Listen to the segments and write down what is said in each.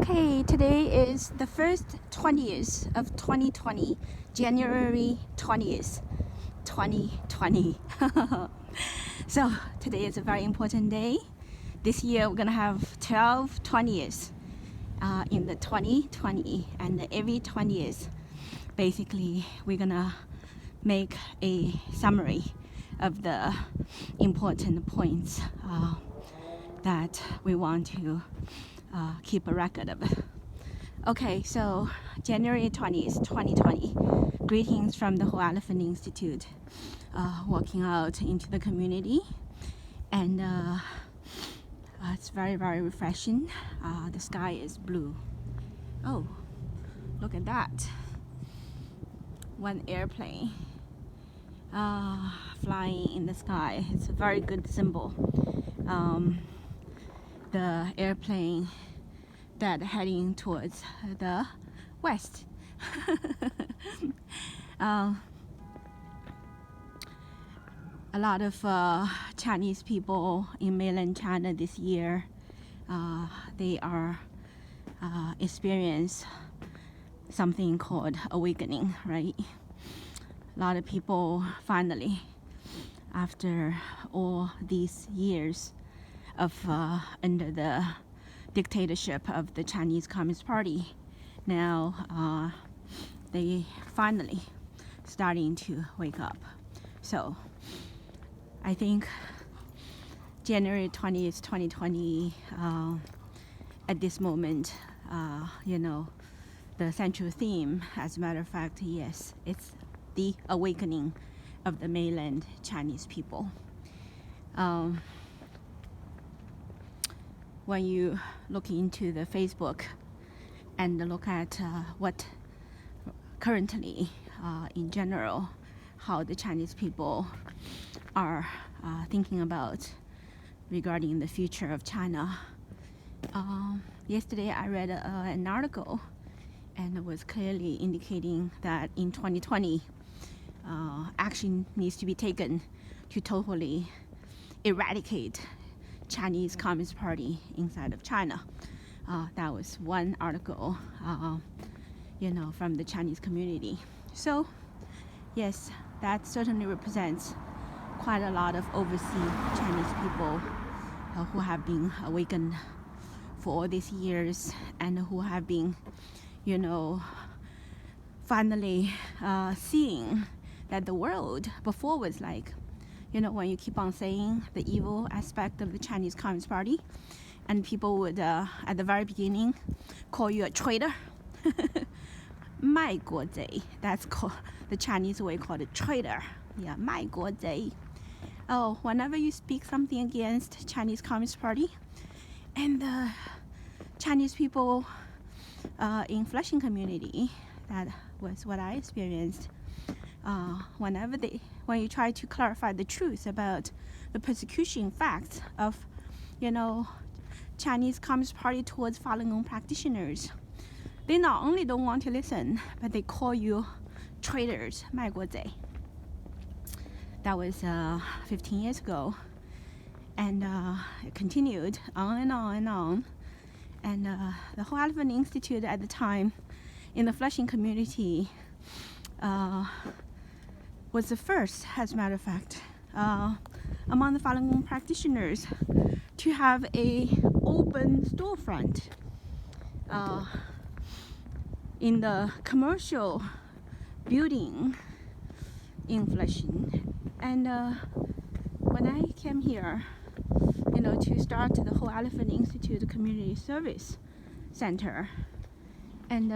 Okay, today is the first 20th of 2020, January 20th, 2020. So today is a very important day. This year we're gonna have 12 20th in the 2020, and every 20th, basically we're gonna make a summary of the important points that we want to keep a record of. Okay, so January 20th, 2020. Greetings from the Whole Elephant Institute. Walking out into the community, and it's very, very refreshing. The sky is blue. Oh, look at that. One airplane flying in the sky. It's a very good symbol. The airplane that heading towards the west. A lot of Chinese people in mainland China this year, they are experience something called awakening, right? A lot of people finally, after all these years of under the dictatorship of the Chinese Communist Party, now they finally starting to wake up. So I think January 20th, 2020, at this moment, the central theme, as a matter of fact, yes, it's the awakening of the mainland Chinese people. When you look into the Facebook and look at what currently, in general, how the Chinese people are thinking about regarding the future of China. Yesterday I read an article, and it was clearly indicating that in 2020, action needs to be taken to totally eradicate Chinese Communist Party inside of China. That was one article, from the Chinese community. So, yes, that certainly represents quite a lot of overseas Chinese people who have been awakened for all these years, and who have been, finally seeing that the world before was like, when you keep on saying the evil aspect of the Chinese Communist Party, and people would, at the very beginning, call you a traitor. 卖国贼, that's called the Chinese way called a traitor. Yeah, 卖国贼. Oh, whenever you speak something against Chinese Communist Party, and the Chinese people in Flushing community, that was what I experienced. When you try to clarify the truth about the persecution facts of, Chinese Communist Party towards Falun Gong practitioners, they not only don't want to listen, but they call you traitors, 卖国贼. That was 15 years ago, and it continued on and on and on. And the Whole Elephant Institute at the time in the Flushing community was the first, as a matter of fact, among the Falun Gong practitioners to have a open storefront in the commercial building in Flushing. And when I came here, to start the Whole Elephant Institute Community Service Center, and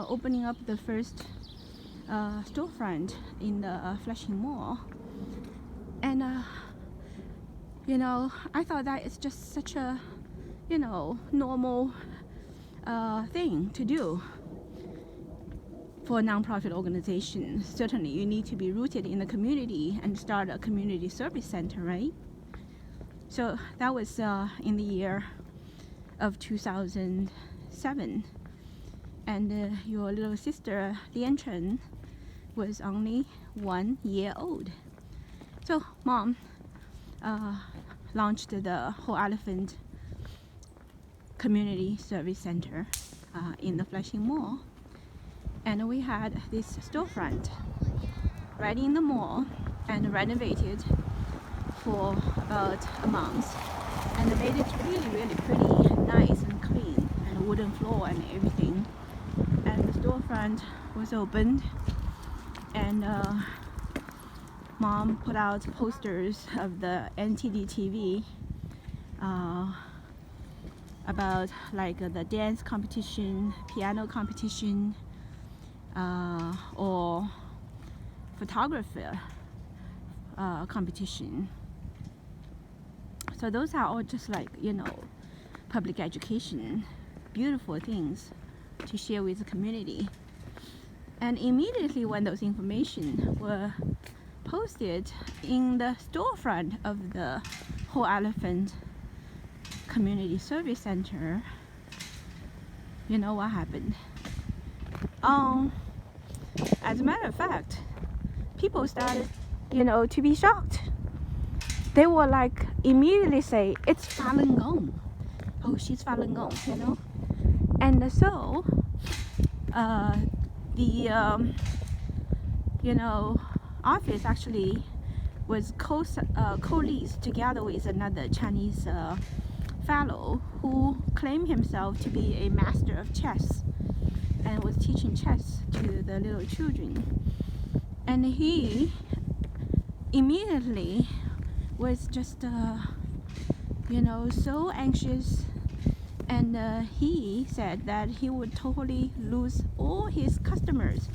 opening up the first storefront in the Flushing Mall, and I thought that it's just such a normal thing to do for a non-profit organization. Certainly you need to be rooted in the community and start a community service center, right? So that was in the year of 2007, and your little sister Lian Chen was only 1 year old. So Mom launched the Whole Elephant community service center in the Flushing Mall. And we had this storefront right in the mall and renovated for about a month, and made it really pretty, nice and clean, and wooden floor and everything. And the storefront was opened, and Mom put out posters of the NTD TV about like the dance competition, piano competition, or photographer competition. So those are all just like, you know, public education, beautiful things to share with the community. And immediately when those information were posted in the storefront of the Whole Elephant Community Service Center, you know what happened? As a matter of fact, people started, you know, to be shocked. They were like immediately say, it's Falun Gong. Oh, she's Falun Gong, you know. And so the you know, office actually was co-leased together with another Chinese fellow who claimed himself to be a master of chess and was teaching chess to the little children. And he immediately was just you know, so anxious, and he said that he would totally lose all his customers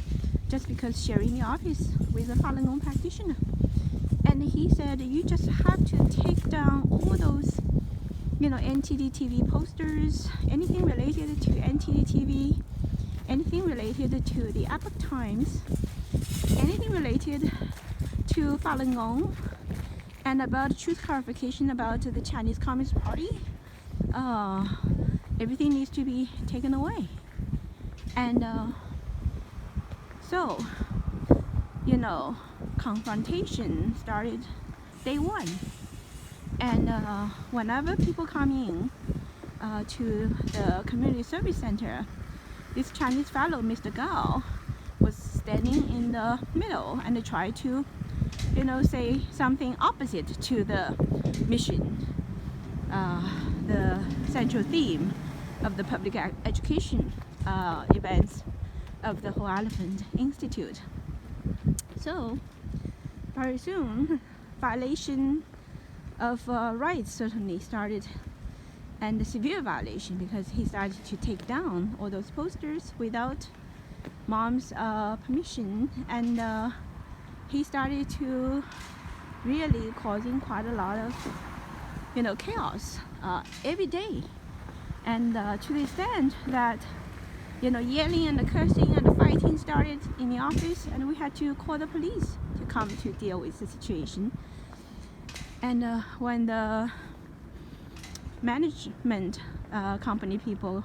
just because sharing the office with a Falun Gong practitioner. And he said, you just have to take down all those, you know, NTD TV posters, anything related to NTD TV, anything related to the Epoch Times, anything related to Falun Gong, and about truth clarification about the Chinese Communist Party. Everything needs to be taken away. And so, you know, confrontation started day one. And whenever people come in to the community service center, this Chinese fellow, Mr. Gao, was standing in the middle and tried to, you know, say something opposite to the mission, the central theme of the public education events of the Whole Elephant Institute. So very soon, violation of rights certainly started, and a severe violation, because he started to take down all those posters without Mom's permission, and he started to really causing quite a lot of, you know, chaos every day, and to the extent that, you know, yelling and cursing and fighting started in the office, and we had to call the police to come to deal with the situation. And when the management company people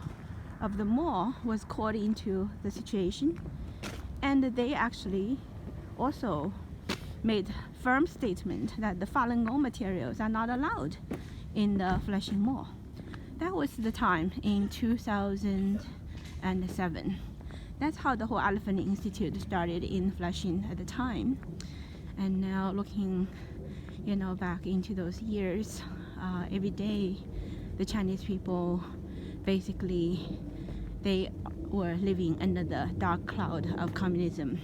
of the mall was called into the situation, and they actually also made firm statement that the Falun Gong materials are not allowed in the Flushing Mall. That was the time in 2007. That's how the Whole Elephant Institute started in Flushing at the time. And now looking, you know, back into those years, every day the Chinese people basically, they were living under the dark cloud of communism,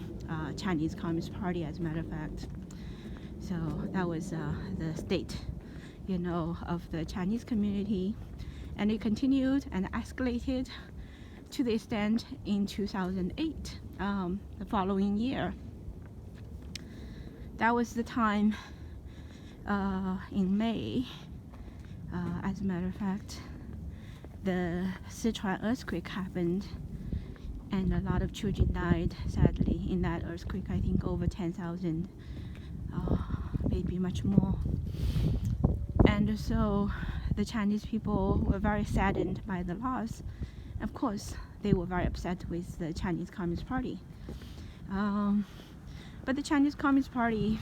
Chinese Communist Party, as a matter of fact. So that was the state, you know, of the Chinese community, and it continued and escalated to the extent in 2008, the following year. That was the time in May, as a matter of fact, the Sichuan earthquake happened, and a lot of children died, sadly, in that earthquake. I think over 10,000, maybe much more. And so the Chinese people were very saddened by the loss. Of course, they were very upset with the Chinese Communist Party. But the Chinese Communist Party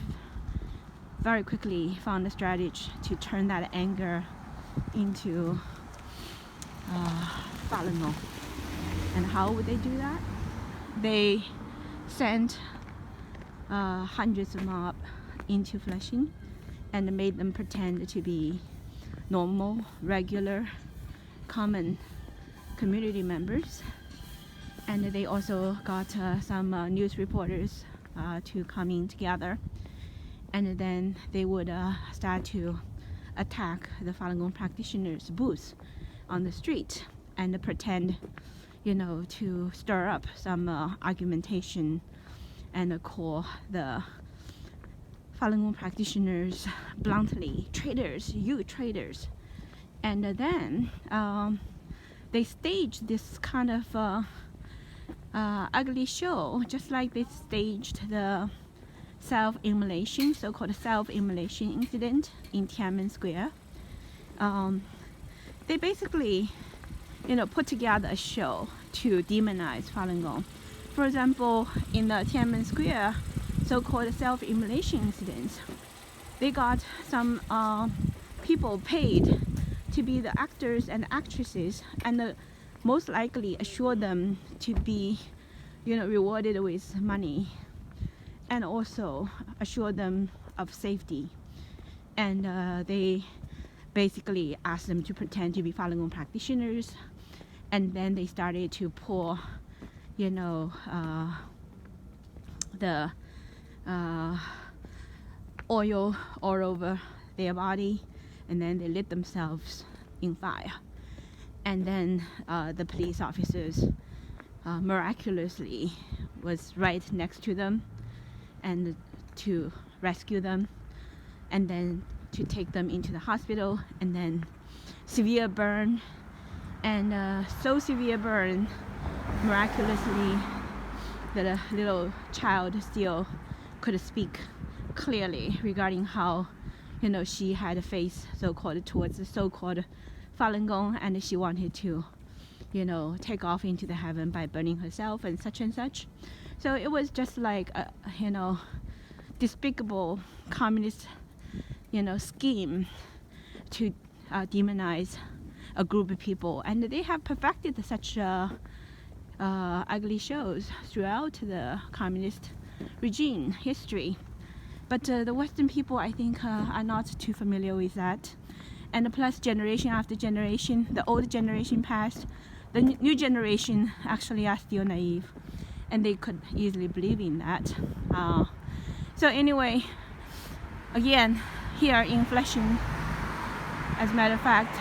very quickly found a strategy to turn that anger into Falun Gong. And how would they do that? They sent hundreds of mob into Flushing and made them pretend to be normal, regular, common community members. And they also got some news reporters to come in together, and then they would start to attack the Falun Gong practitioners' booths on the street and pretend, to stir up some argumentation and call the Falun Gong practitioners bluntly traitors, you traitors. And then they staged this kind of ugly show, just like they staged the self-immolation, so-called self-immolation incident in Tiananmen Square. They basically, put together a show to demonize Falun Gong. For example, in the Tiananmen Square so-called self-immolation incident, they got some people paid to be the actors and actresses, and most likely assured them to be, rewarded with money, and also assured them of safety. And they basically asked them to pretend to be Falun Gong practitioners, and then they started to pour, the oil all over their body, and then they lit themselves in fire. And then the police officers miraculously was right next to them and to rescue them, and then to take them into the hospital, and then severe burn, and so severe burn, miraculously the little child still could speak clearly regarding how, she had a face so-called towards the so-called Falun Gong, and she wanted to, take off into the heaven by burning herself and such. So it was just like a, despicable communist, scheme to demonize a group of people, and they have perfected such ugly shows throughout the communist regime history. But the Western people, I think, are not too familiar with that. And plus, generation after generation, the old generation passed, the new generation actually are still naive, and they could easily believe in that. So anyway, again, here in Flushing, as a matter of fact,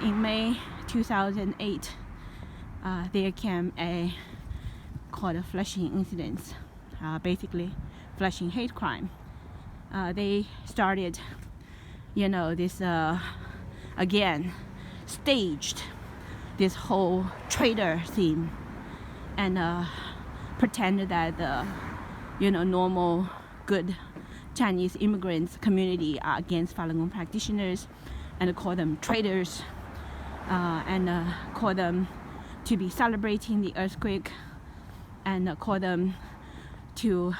in May 2008, there came a called a Flushing incident, basically Flushing hate crime. They started, this again staged this whole traitor theme, and pretended that the normal good Chinese immigrants community are against Falun Gong practitioners, and call them traitors, and call them to be celebrating the earthquake, and call them to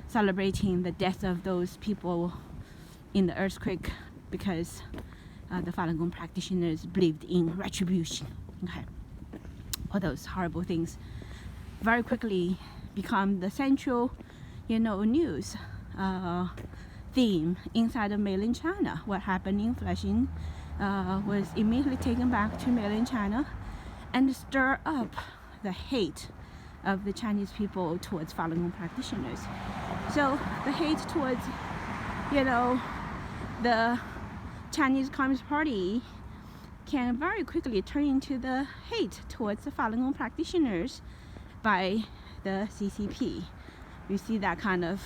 celebrating the death of those people in the earthquake, because the Falun Gong practitioners believed in retribution. Okay, all those horrible things very quickly become the central, news theme inside of mainland China. What happened in Flushing was immediately taken back to mainland China and stir up the hate of the Chinese people towards Falun Gong practitioners. So the hate towards, the Chinese Communist Party can very quickly turn into the hate towards the Falun Gong practitioners by the CCP. You see that kind of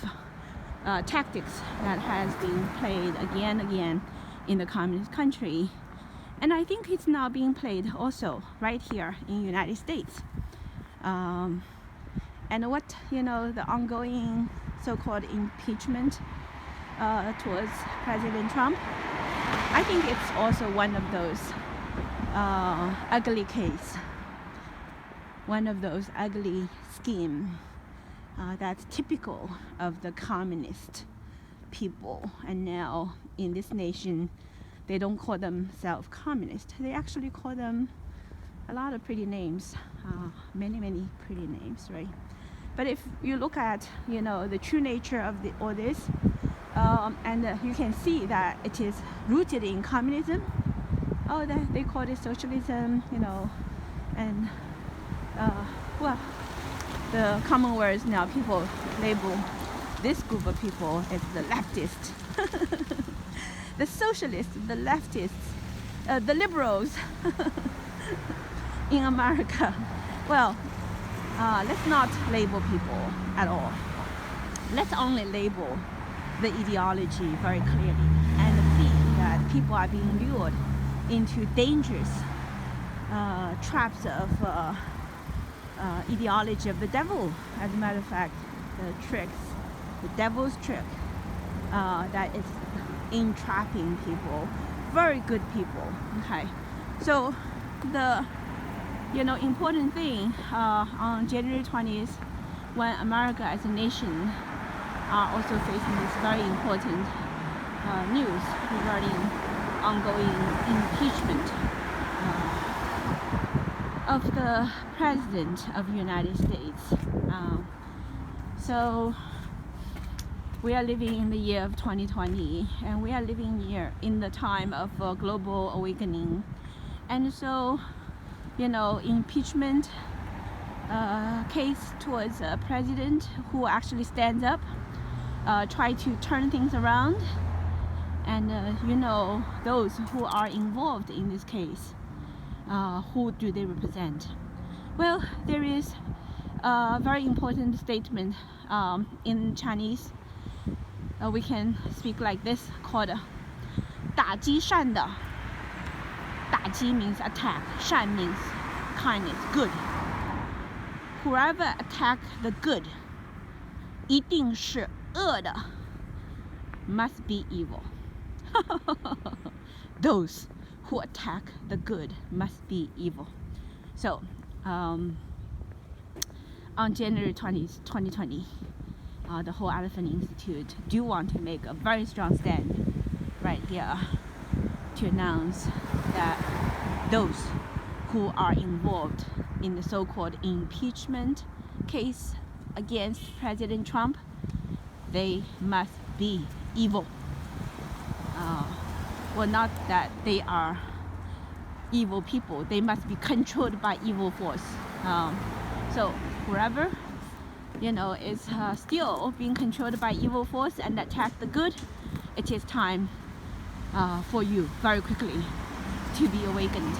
tactics that has been played again and again in the communist country, and I think it's now being played also right here in the United States. And what the ongoing so-called impeachment towards President Trump, I think it's also one of those ugly case, one of those ugly scheme that's typical of the communist people. And now in this nation, they don't call themselves communist. They actually call them a lot of pretty names, many pretty names, right? But if you look at, the true nature of all this, and you can see that it is rooted in communism. Oh, they call it socialism, and well, the common words now, people label this group of people as the leftists, the socialists, the leftists, the liberals in America. Well, let's not label people at all. Let's only label the ideology very clearly and see that people are being lured into dangerous traps of ideology of the devil. As a matter of fact, the devil's trick that is entrapping people, very good people. Okay, so the important thing on January 20th, when America as a nation are also facing this very important news regarding ongoing impeachment of the President of the United States. So we are living in the year of 2020, and we are living here in the time of global awakening. And so, impeachment case towards a president who actually stands up, try to turn things around, and those who are involved in this case, who do they represent? Well, there is a very important statement in Chinese. We can speak like this, called 打击善的. 打击 means attack, 善 means kindness, good. Whoever attack the good, 一定是恶的, must be evil. Those who attack the good must be evil. So, on January 20th, 2020, the whole Elephant Institute do want to make a very strong stand right here to announce that those who are involved in the so-called impeachment case against President Trump, they must be evil. Well, not that they are evil people, they must be controlled by evil force. So whoever is still being controlled by evil force and attack the good, it is time for you very quickly to be awakened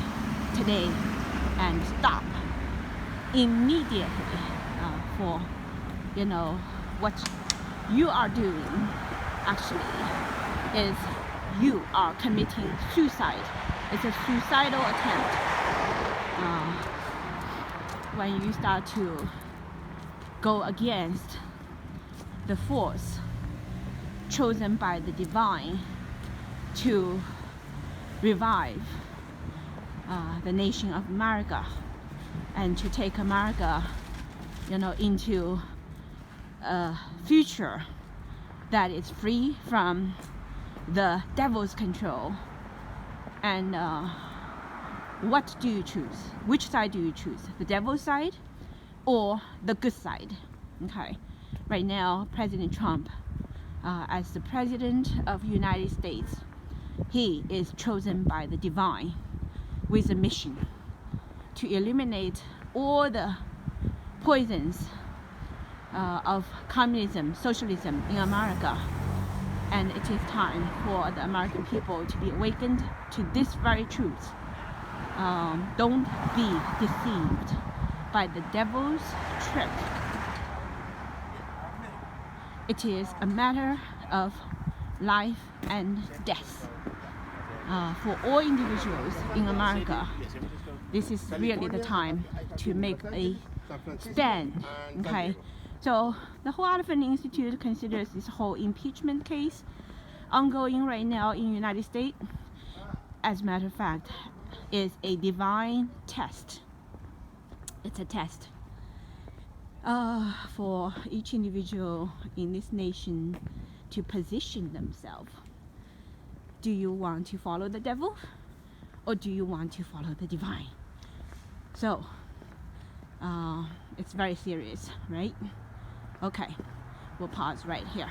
today and stop immediately for what you are doing actually is you are committing suicide. It's a suicidal attempt when you start to go against the force chosen by the divine to revive the nation of America and to take America into a future that is free from the devil's control. And what do you choose? Which side do you choose? The devil's side or the good side? Okay, right now President Trump, as the President of the United States, he is chosen by the divine with a mission to eliminate all the poisons of communism, socialism in America. And it is time for the American people to be awakened to this very truth. Don't be deceived by the devil's trick. It is a matter of life and death. For all individuals in America, this is really the time to make a stand. Okay, so the whole Elephant Institute considers this whole impeachment case ongoing right now in the United States, as a matter of fact, is a divine test. It's a test for each individual in this nation to position themselves Do you want to follow the devil, or do you want to follow the divine? So it's very serious, right? Okay, we'll pause right here.